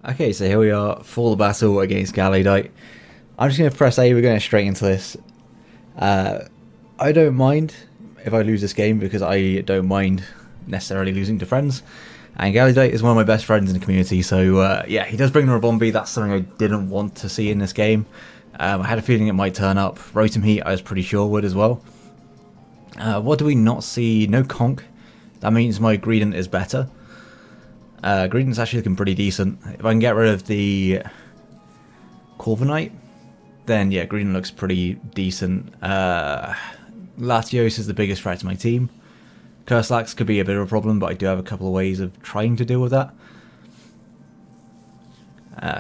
Okay, so here we are for the battle against Galladite. I'm just going to press A, we're going straight into this. I don't mind if I lose this game because I don't mind necessarily losing to friends. And Galladite is one of my best friends in the community, so yeah, he does bring the Rabombi. That's something I didn't want to see in this game. I had a feeling it might turn up. Rotom Heat I was pretty sure would as well. What do we not see? No Conk. That means my Greedent is better. Greedent's actually looking pretty decent. If I can get rid of the Corviknight, then yeah, Greedent looks pretty decent. Latios is the biggest threat to my team. Curslax could be a bit of a problem, but I do have a couple of ways of trying to deal with that.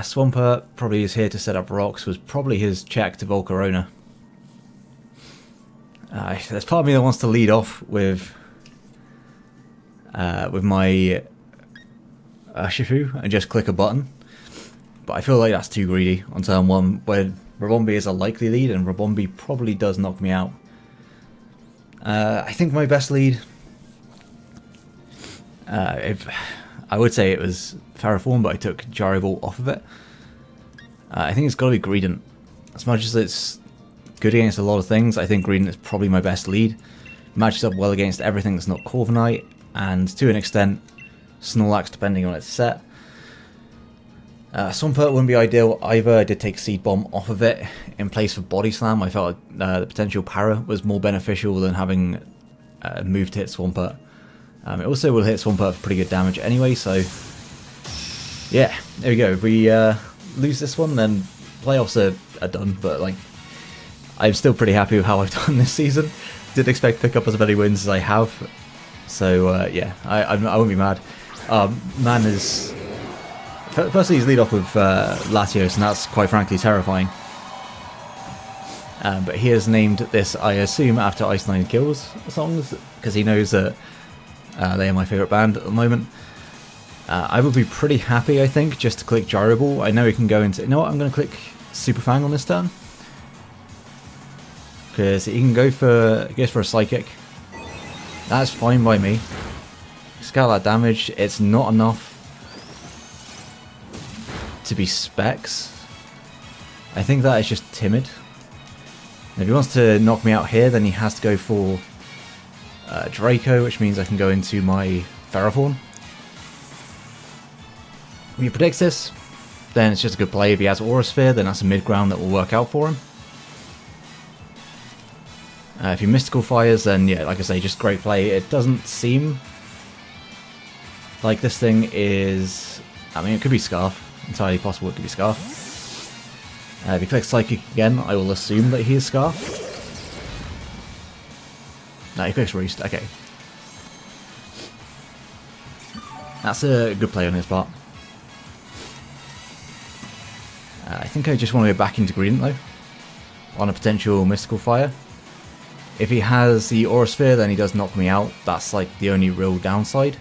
Swampert probably is here to set up rocks, was probably his check to Volcarona. There's part of me that wants to lead off with my Shifu and just click a button, but I feel like that's too greedy on turn 1 where Rabombi is a likely lead and Rabombi probably does knock me out. I think my best lead, if I would say it was Ferrothorn, but I took Gyrovolt off of it. I think it's got to be Greedent. As much as it's good against a lot of things, I think Greedent is probably my best lead. Matches up well against everything that's not Corviknight, and to an extent Snorlax depending on its set. Swampert wouldn't be ideal either. I did take Seed Bomb off of it in place of Body Slam. I felt the potential para was more beneficial than having move to hit Swampert. It also will hit Swampert for pretty good damage anyway, so yeah, there we go. If we lose this one, then playoffs are done, but like, I'm still pretty happy with how I've done this season. Didn't expect to pick up as many wins as I have, so yeah, I won't be mad. Man is... Firstly, he's lead off with Latios, and that's quite frankly terrifying. But he has named this, I assume, after Ice Nine Kills songs, because he knows that they are my favourite band at the moment. I would be pretty happy, I think, just to click Gyro Ball. I know he can go into... You know what, I'm going to click Super Fang on this turn. Because he can go for... He goes for a Psychic. That's fine by me. Scale that damage. It's not enough to be Specs. I think that is just timid. And if he wants to knock me out here, then he has to go for Draco, which means I can go into my Ferrothorn. If he predicts this, then it's just a good play. If he has Aura Sphere, then that's a mid-ground that will work out for him. If he Mystical Fires, then yeah, like I say, just great play. It doesn't seem like this thing is... I mean, it could be Scarf. Entirely possible it could be Scarf. If he clicks Psychic again, I will assume that he is Scarf. No, he clicks Roost. Okay. That's a good play on his part. I think I just want to go back into Greedent though, on a potential Mystical Fire. If he has the Aura Sphere, then he does knock me out. That's like the only real downside.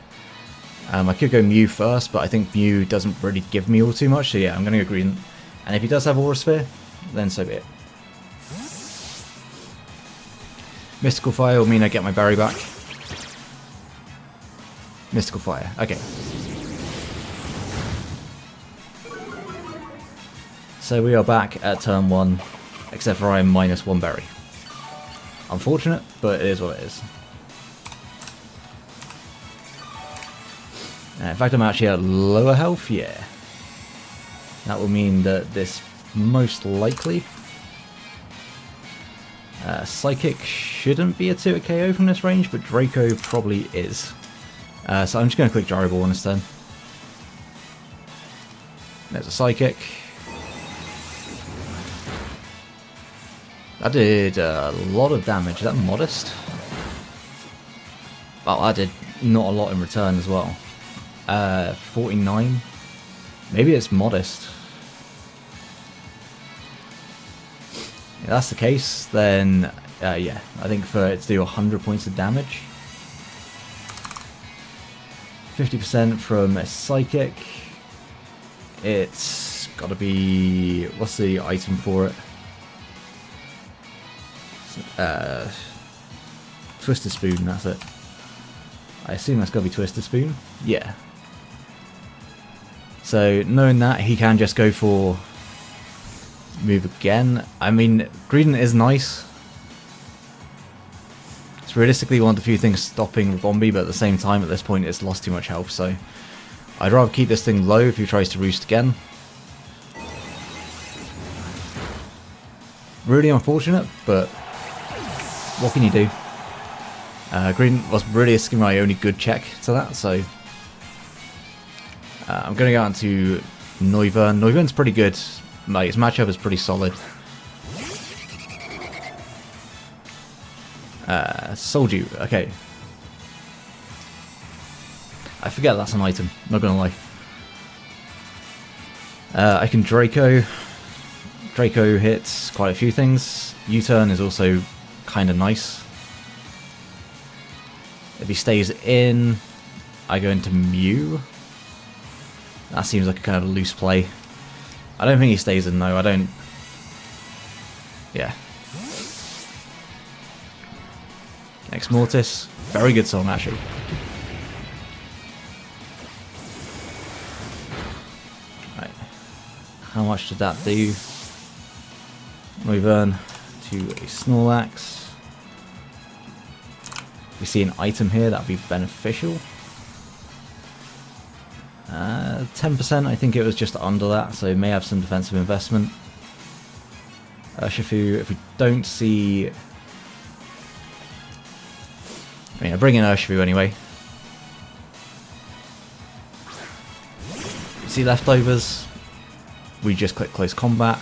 I could go Mew first, but I think Mew doesn't really give me all too much, so yeah, I'm going to go Greedent. And if he does have Aura Sphere, then so be it. Mystical Fire will mean I get my berry back. Mystical Fire, okay. So we are back at turn 1, except for I am -1 berry. Unfortunate, but it is what it is. In fact, I'm actually at lower health, yeah. That will mean that this most likely... Psychic shouldn't be a 2-hit KO from this range, but Draco probably is. So I'm just going to click Gyro Ball on this turn. There's a Psychic. That did a lot of damage. Is that modest? Well, that did not a lot in return as well. 49. Maybe it's modest. If that's the case, then yeah, I think for it to do 100 points of damage, 50% from a Psychic, it's got to be... What's the item for it? Twisted Spoon, that's it. I assume that's got to be Twisted Spoon. Yeah. So knowing that, he can just go for move again. I mean, Greedent is nice. It's realistically one of the few things stopping Bombi, but at the same time, at this point, it's lost too much health, so I'd rather keep this thing low if he tries to roost again. Really unfortunate, but what can you do? Greedent was realistically my only good check to that, so I'm going to go on to Noivern. Noivern's pretty good. Like, his matchup is pretty solid. Soldiu, okay. I forget that's an item, not gonna lie. I can Draco. Draco hits quite a few things. U-turn is also kind of nice. If he stays in, I go into Mew. That seems like a kind of loose play. I don't think he stays in though, I don't... Yeah. Ex Mortis, very good song actually. Right. How much did that do? Noivern to a Snorlax. We see an item here, that would be beneficial. 10%, I think it was just under that, so may have some defensive investment. Urshifu, if we don't see... I mean, I bring in Urshifu anyway. See leftovers, we just click close combat.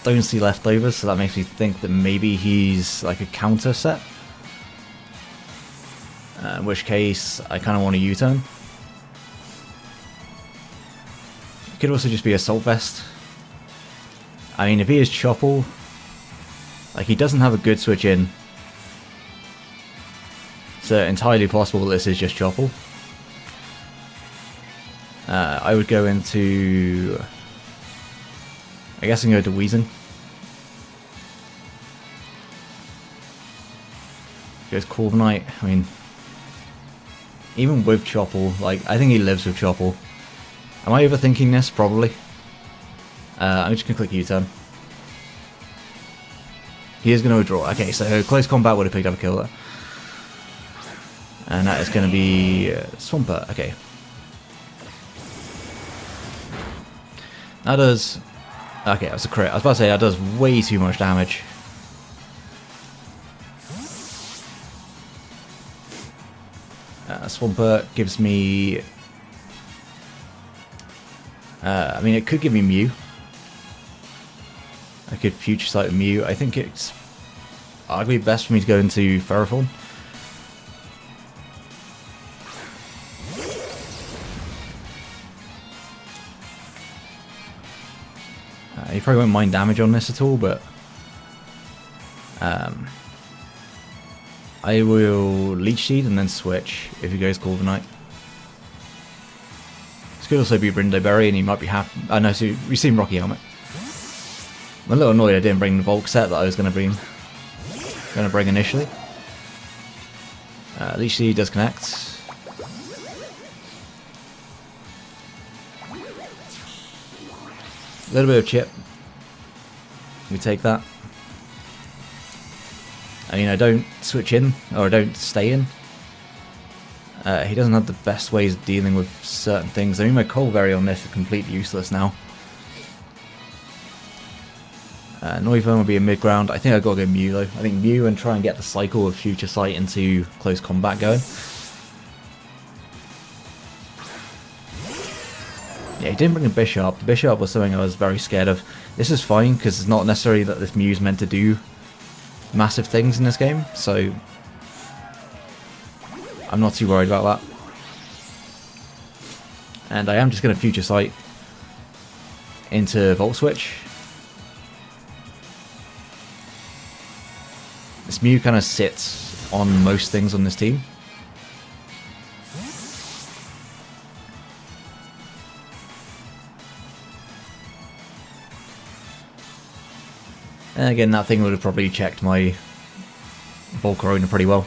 Don't see leftovers, so that makes me think that maybe he's like a counter set. In which case, I kind of want a U-turn. It could also just be Assault Vest. I mean, if he is Chople, like, he doesn't have a good switch in. So entirely possible this is just Chople. I would go into... I guess I can go to Weezing. Goes Corviknight. I mean, even with Chople, like, I think he lives with Chople. Am I overthinking this? Probably. I'm just going to click U-turn. He is going to withdraw. Okay, so close combat would have picked up a kill there. And that is going to be Swampert. Okay. That does... Okay, that's a crit. I was about to say that does way too much damage. Swampert gives me... I mean, it could give me Mew. I could Future Sight Mew. I think it's arguably best for me to go into Ferrothorn. You probably won't mind damage on this at all, but I will Leech Seed and then switch if he goes Corviknight. This could also be Brindo Berry and he might be happy. I know, so we've seen Rocky Helmet. I'm a little annoyed I didn't bring the Volk set that I was going to bring initially. Leech Seed does connect. A little bit of chip. We take that. I mean, I don't switch in, or I don't stay in. He doesn't have the best ways of dealing with certain things. I mean, my Colberry on this is completely useless now. Noivern will be a mid-ground. I think I've got to go Mew though. I think Mew and try and get the cycle of Future Sight into close combat going. Yeah, he didn't bring a Bishop. The Bishop was something I was very scared of. This is fine, because it's not necessarily that this Mew's meant to do massive things in this game, so I'm not too worried about that. And I am just going to Future Sight into Volt Switch. This Mew kind of sits on most things on this team. And again, that thing would have probably checked my Volcarona pretty well.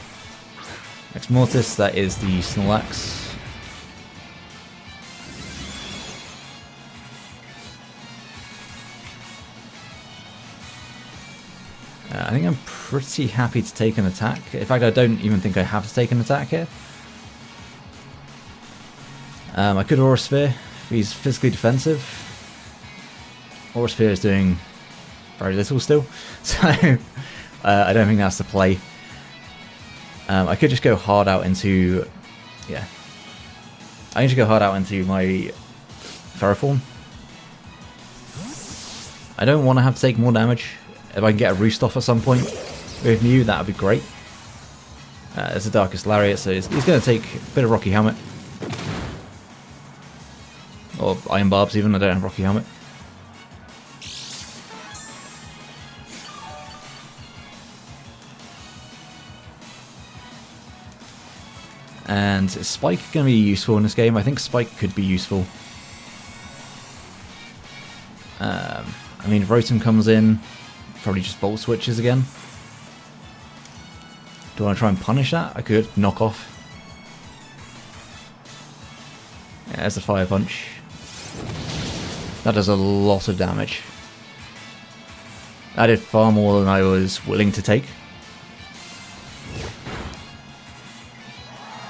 Ex Mortis, that is the Snorlax. I think I'm pretty happy to take an attack. In fact, I don't even think I have to take an attack here. I could Aura Sphere if he's physically defensive. Aura Sphere is doing very little still, so I don't think that's the play. I could just go hard out into... yeah. I need to go hard out into my Ferroform. I don't want to have to take more damage. If I can get a Roost off at some point with Mew, that would be great. It's the Darkest Lariat, so he's going to take a bit of Rocky Helmet. Or Iron Barbs even, I don't have Rocky Helmet. And is Spike going to be useful in this game? I think Spike could be useful. I mean, if Rotom comes in, probably just Volt Switches again. Do I want to try and punish that? I could. Knock off. Yeah, there's a Fire Punch. That does a lot of damage. That did far more than I was willing to take.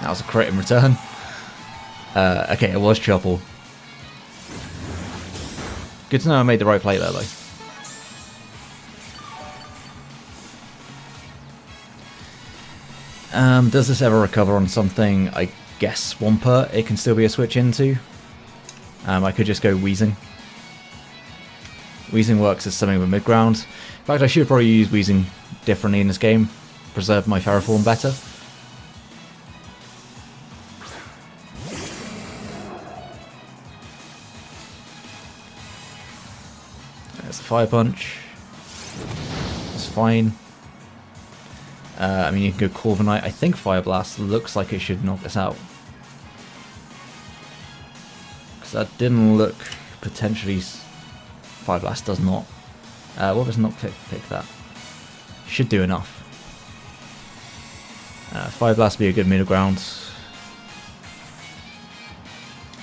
That was a crit in return. Okay, it was Chopple. Good to know I made the right play there, though. Does this ever recover on something? I guess Swampert it can still be a switch into. I could just go Weezing. Weezing works as something of a mid-ground. In fact, I should probably use Weezing differently in this game. Preserve my Ferroform better. There's a Fire Punch. That's fine. I mean, you can go Corviknight. I think Fire Blast looks like it should knock this out. Because that didn't look potentially... Fire Blast does not. What was not pick that? Should do enough. Fire Blast would be a good middle ground.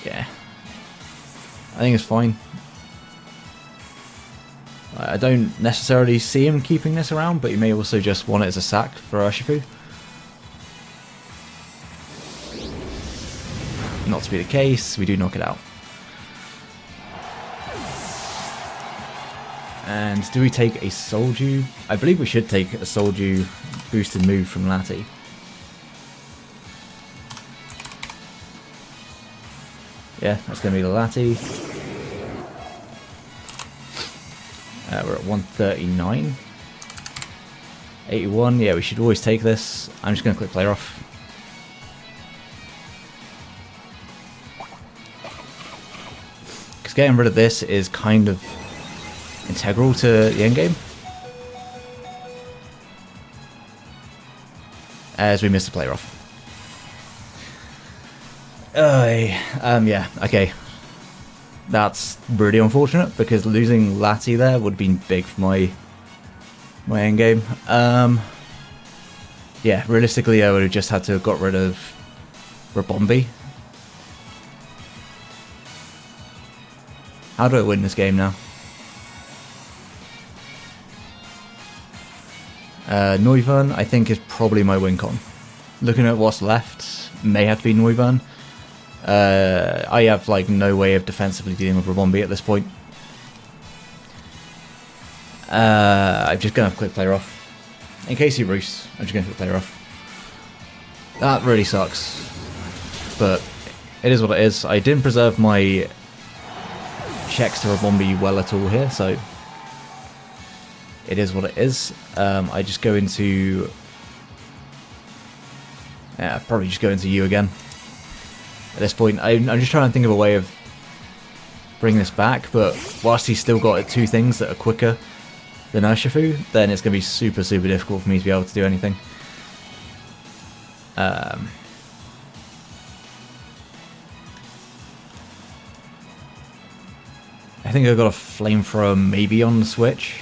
Yeah. I think it's fine. I don't necessarily see him keeping this around, but you may also just want it as a sack for Urshifu. Not to be the case, we do knock it out. And do we take a Soldew? I believe we should take a Soldew boosted move from Lati. Yeah, that's going to be the Lati. We're at 139. 81, yeah, we should always take this. I'm just going to click player off. Because getting rid of this is kind of integral to the endgame. As we missed the player off. Yeah, okay. That's really unfortunate because losing Lati there would have been big for my endgame. Yeah, realistically I would have just had to have got rid of Rabombi. How do I win this game now? Noivern I think is probably my win con. Looking at what's left, may have to be Noivern. I have like no way of defensively dealing with Rabombi at this point. I'm just gonna have to click player off. In case he roosts, I'm just gonna click player off. That really sucks. But it is what it is. I didn't preserve my checks to Rabombi well at all here, so it is what it is. I just go into... yeah, probably just go into you again. At this point, I'm just trying to think of a way of bringing this back, but whilst he's still got two things that are quicker than Urshifu, then it's going to be super, super difficult for me to be able to do anything. I think I've got a Flamethrower maybe on the Switch.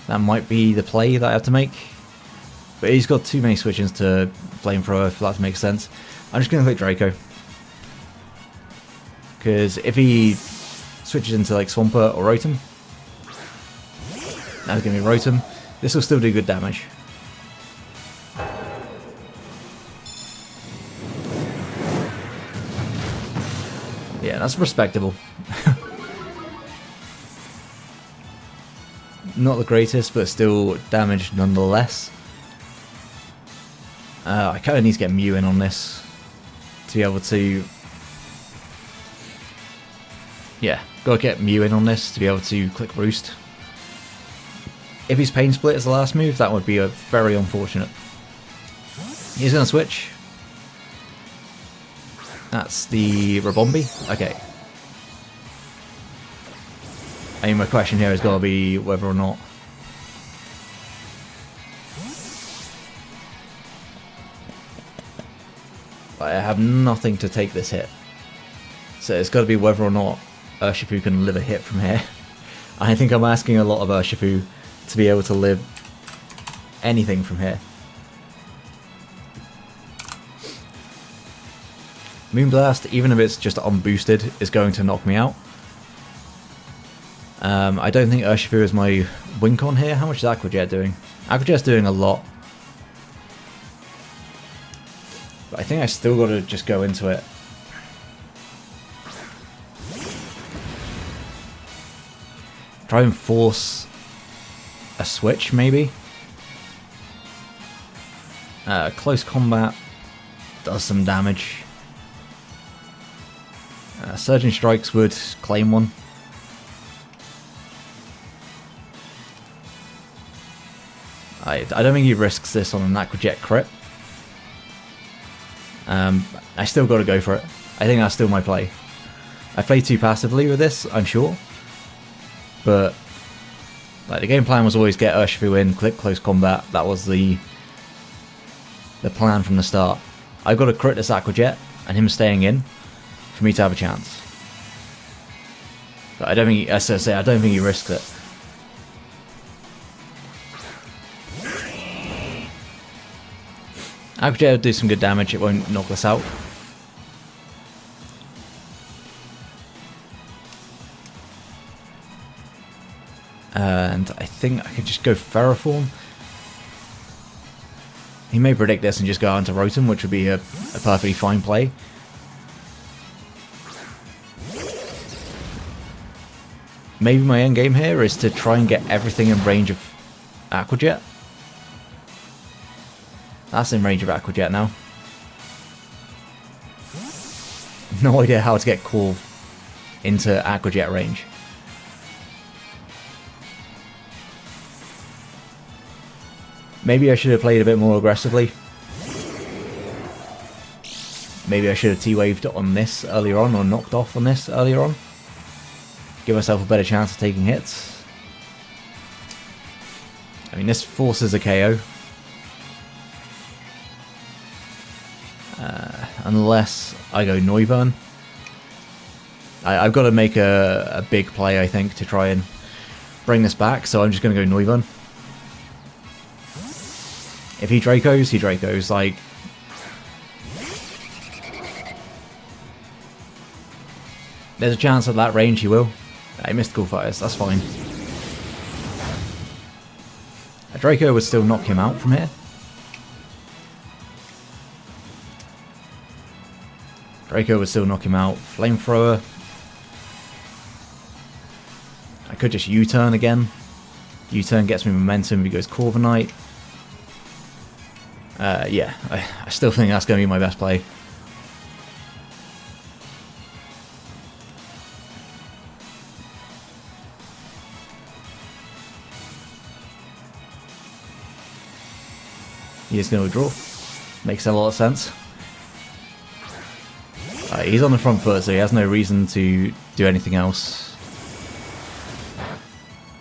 That might be the play that I have to make. But he's got too many switches to Flamethrower for that to make sense. I'm just going to click Draco. Because if he switches into like Swampert or Rotom, that's going to be Rotom. This will still do good damage. Yeah, that's respectable. Not the greatest, but still damage nonetheless. I kind of need to get Mew in on this to be able to... Yeah, gotta get Mew in on this to be able to click Roost. If he's Pain Split as the last move, that would be very unfortunate. He's gonna switch. That's the Rabombi. Okay. I mean, my question here is gotta be whether or not... I have nothing to take this hit. So it's gotta be whether or not Urshifu can live a hit from here. I think I'm asking a lot of Urshifu to be able to live anything from here. Moonblast, even if it's just unboosted, is going to knock me out. I don't think Urshifu is my win-con here. How much is Aqua Jet doing? Aqua Jet's doing a lot. But I think I still got to just go into it. Try and force a switch, maybe. Close combat does some damage. Surging Strikes would claim one. I don't think he risks this on an Aqua Jet crit. I still got to go for it. I think that's still my play. I play too passively with this, I'm sure. But like the game plan was always get Urshifu in, click close combat. That was the plan from the start. I've got to crit this Aqua Jet and him staying in for me to have a chance. But I don't think, as I say, I don't think he risks it. Aqua Jet will do some good damage, it won't knock us out. And I think I could just go Ferroform. He may predict this and just go on to Rotom, which would be a perfectly fine play. Maybe my end game here is to try and get everything in range of Aqua Jet. That's in range of Aqua Jet now. No idea how to get Corv into Aqua Jet range. Maybe I should have played a bit more aggressively. Maybe I should have T-waved on this earlier on, or knocked off on this earlier on. Give myself a better chance of taking hits. I mean, this forces a KO. Unless I go Noivern. I've got to make a big play, I think, to try and bring this back, so I'm just going to go Noivern. If he Dracos, he Dracos. Like, there's a chance at that range he will. He Mystical Fires, that's fine. A Draco would still knock him out from here. Draco would still knock him out. Flamethrower. I could just U-turn again. U-turn gets me momentum if he goes Corviknight. Yeah, I still think that's going to be my best play. He is going to withdraw. Makes a lot of sense. He's on the front foot, so he has no reason to do anything else.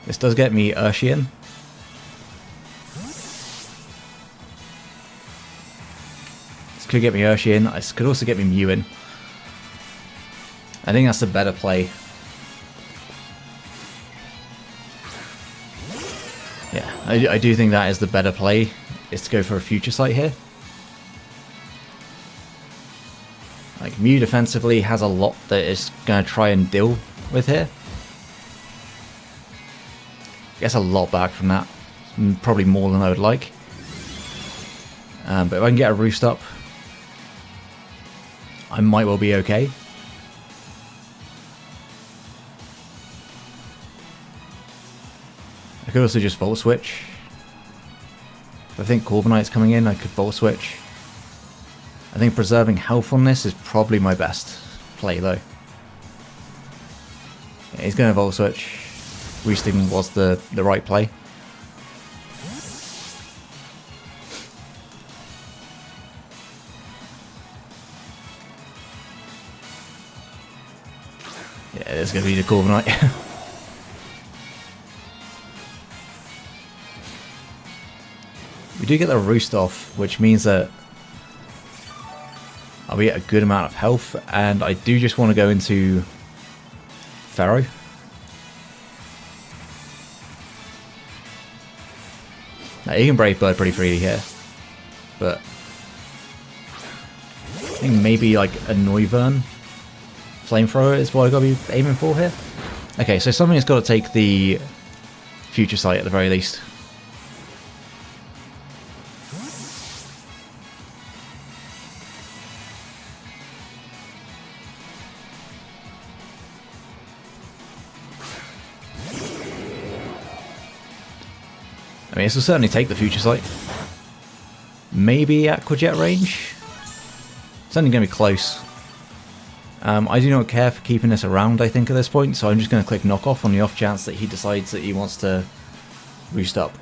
This does get me Urshian. This could get me Urshian. This could also get me Mew in. I think that's a better play. Yeah, I do think that is the better play, is to go for a Future Sight here. Like, Mew defensively has a lot that it's going to try and deal with here. Gets a lot back from that. Probably more than I would like. But if I can get a roost up, I might well be okay. I could also just Volt Switch. If I think Corviknight's coming in, I could Volt Switch. I think preserving health on this is probably my best play though. Yeah, he's going to Volt Switch. Roosting was the right play. Yeah, it's going to be the Corviknight. We do get the roost off, which means that I'll be at a good amount of health, and I do just want to go into Pharaoh. Now, you can Brave Bird pretty freely here, but I think maybe like a Noivern Flamethrower is what I gotta be aiming for here. Okay, so something's got to take the Future Sight at the very least. I mean, this will certainly take the Future Sight. Maybe Aqua Jet range? It's only going to be close. I do not care for keeping this around, I think, at this point, so I'm just going to click Knock Off on the off chance that he decides that he wants to roost up.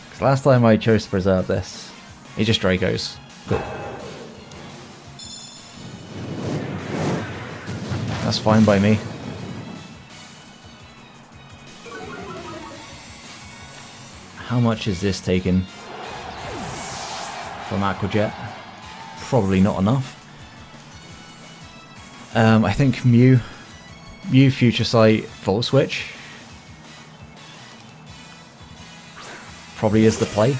Because last time I chose to preserve this, he just Dracos. Cool. That's fine by me. How much is this taken from Aqua Jet? Probably not enough. I think Mew Future Sight Volt Switch probably is the play.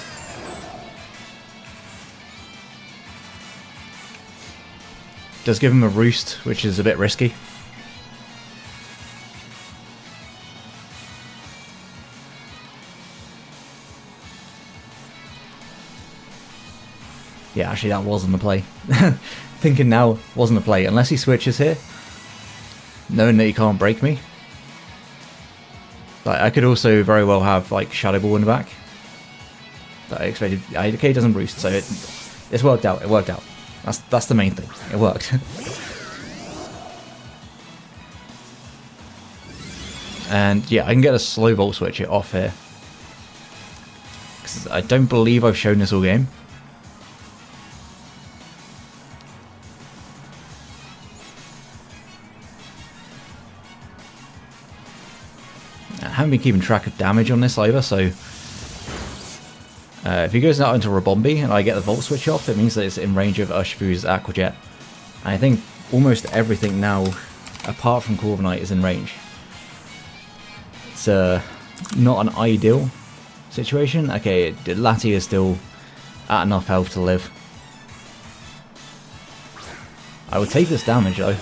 Does give him a roost, which is a bit risky. Yeah, actually that wasn't the play. Thinking now, wasn't the play. Unless he switches here, knowing that he can't break me. Like, I could also very well have like Shadow Ball in the back. That I expected. Okay, it doesn't boost, so it's worked out. It worked out. That's the main thing. It worked. And yeah, I can get a slow Volt Switch it off here. 'Cause I don't believe I've shown this all game. I haven't been keeping track of damage on this either, so if he goes out into Rabombi and I get the Volt Switch off, it means that it's in range of Urshifu's Aqua Jet. And I think almost everything now, apart from Corviknight, is in range. It's not an ideal situation. Okay, Latios is still at enough health to live. I would take this damage though.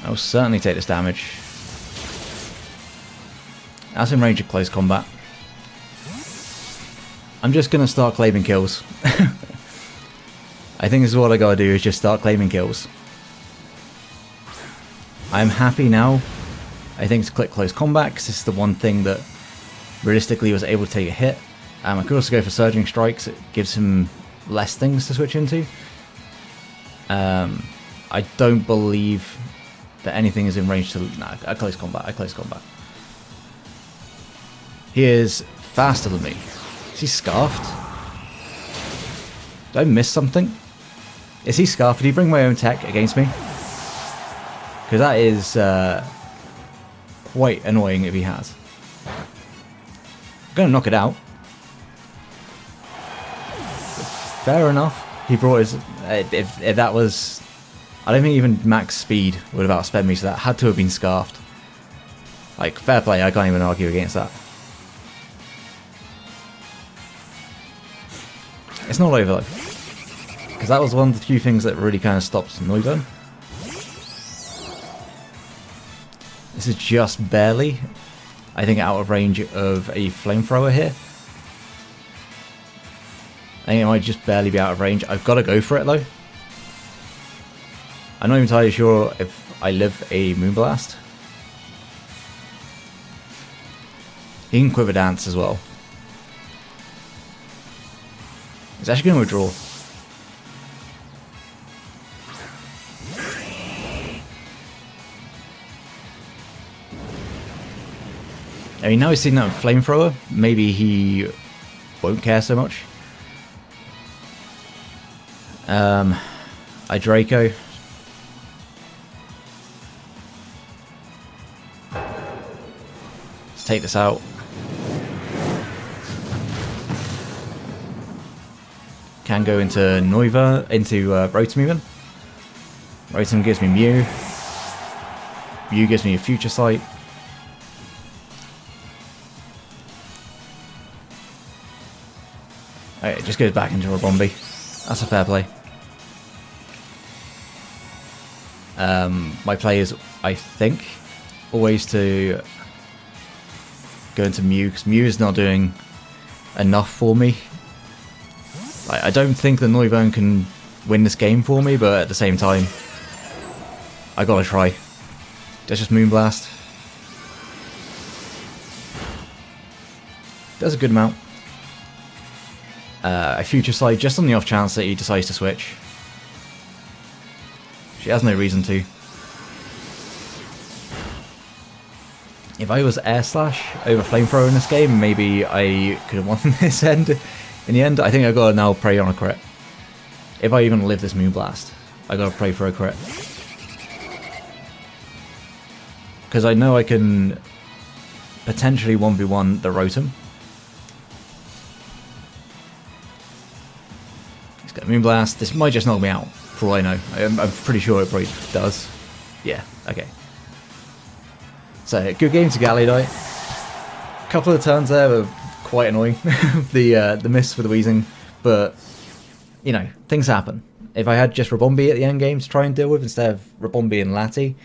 I will certainly take this damage. That's in range of close combat. I'm just going to start claiming kills. I think this is what I gotta do, is just start claiming kills. I'm happy now, I think, to click close combat, because this is the one thing that realistically was able to take a hit. I could also go for Surging Strikes, it gives him less things to switch into. I don't believe that anything is in range to... Nah, I close combat, I close combat. He is faster than me. Is he Scarfed? Did I miss something? Is he Scarfed? Did he bring my own tech against me? Because that is quite annoying if he has. I'm going to knock it out. Fair enough. He brought his... If that was... I don't think even max speed would have outsped me, so that had to have been Scarfed. Like, fair play, I can't even argue against that. It's not over though. because that was one of the few things that really kind of stopped Neuburn. This is just barely, I think, out of range of a flamethrower here. I think it might just barely be out of range. I've got to go for it though. I'm not entirely sure if I live a Moonblast. He can Quiver Dance as well. He's actually going to withdraw. I mean, now he's seen that with Flamethrower, maybe he won't care so much. I Draco. Let's take this out. Can go into Noiva, into Rotom even. Rotom gives me Mew. Mew gives me a Future Sight. Okay, it just goes back into Rabombi. That's a fair play. My play is, I think, always to go into Mew, because Mew is not doing enough for me. I don't think the Noivern can win this game for me, but at the same time, I gotta try. Let's just Moonblast. Does a good amount. A Future Sight just on the off chance that he decides to switch. She has no reason to. If I was Air Slash over Flamethrower in this game, maybe I could have won this end. In the end, I think I gotta now pray on a crit. If I even live this Moonblast, I gotta pray for a crit. Because I know I can potentially 1v1 the Rotom. He's got Moonblast. This might just knock me out, for all I know. I'm pretty sure it probably does. Yeah, okay. So, good game to Galladite. Couple of turns there were quite annoying. the miss for the Weezing, but you know, things happen. If I had just Rabombi at the end game to try and deal with instead of Rabombi and Lati,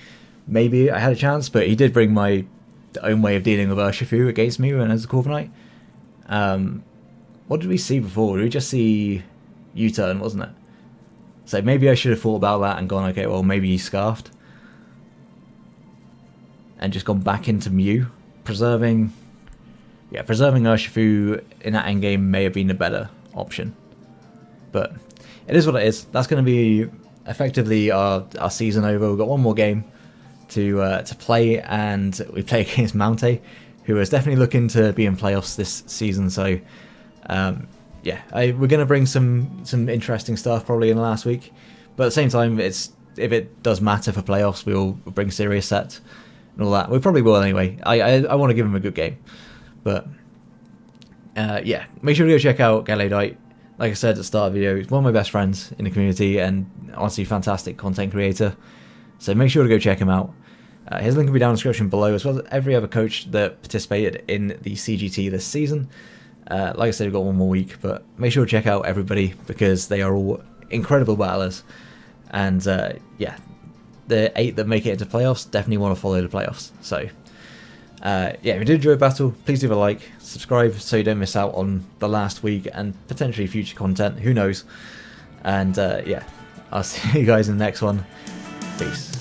maybe I had a chance, but he did bring my own way of dealing with Urshifu against me when I was a Corviknight. What did we see before? Did we just see U-turn, wasn't it? So maybe I should have thought about that and gone, okay, well maybe he Scarfed. And just gone back into Mew. Preserving Urshifu in that endgame may have been a better option. But it is what it is. That's going to be effectively our season over. We've got one more game to play, and we play against Mountay, who is definitely looking to be in playoffs this season. So yeah, we're going to bring some interesting stuff probably in the last week. But at the same time, if it does matter for playoffs, we'll bring serious sets and all that. We probably will anyway. I want to give him a good game. But yeah, make sure to go check out Galladite. Like I said at the start of the video, he's one of my best friends in the community and honestly fantastic content creator. So make sure to go check him out. His link will be down in the description below, as well as every other coach that participated in the CGT this season. Like I said, we've got one more week, but make sure to check out everybody because they are all incredible battlers. And yeah, the 8 that make it into playoffs definitely want to follow the playoffs. So yeah, if you did enjoy the battle, please leave a like, subscribe so you don't miss out on the last week and potentially future content, who knows. And yeah, I'll see you guys in the next one. Peace.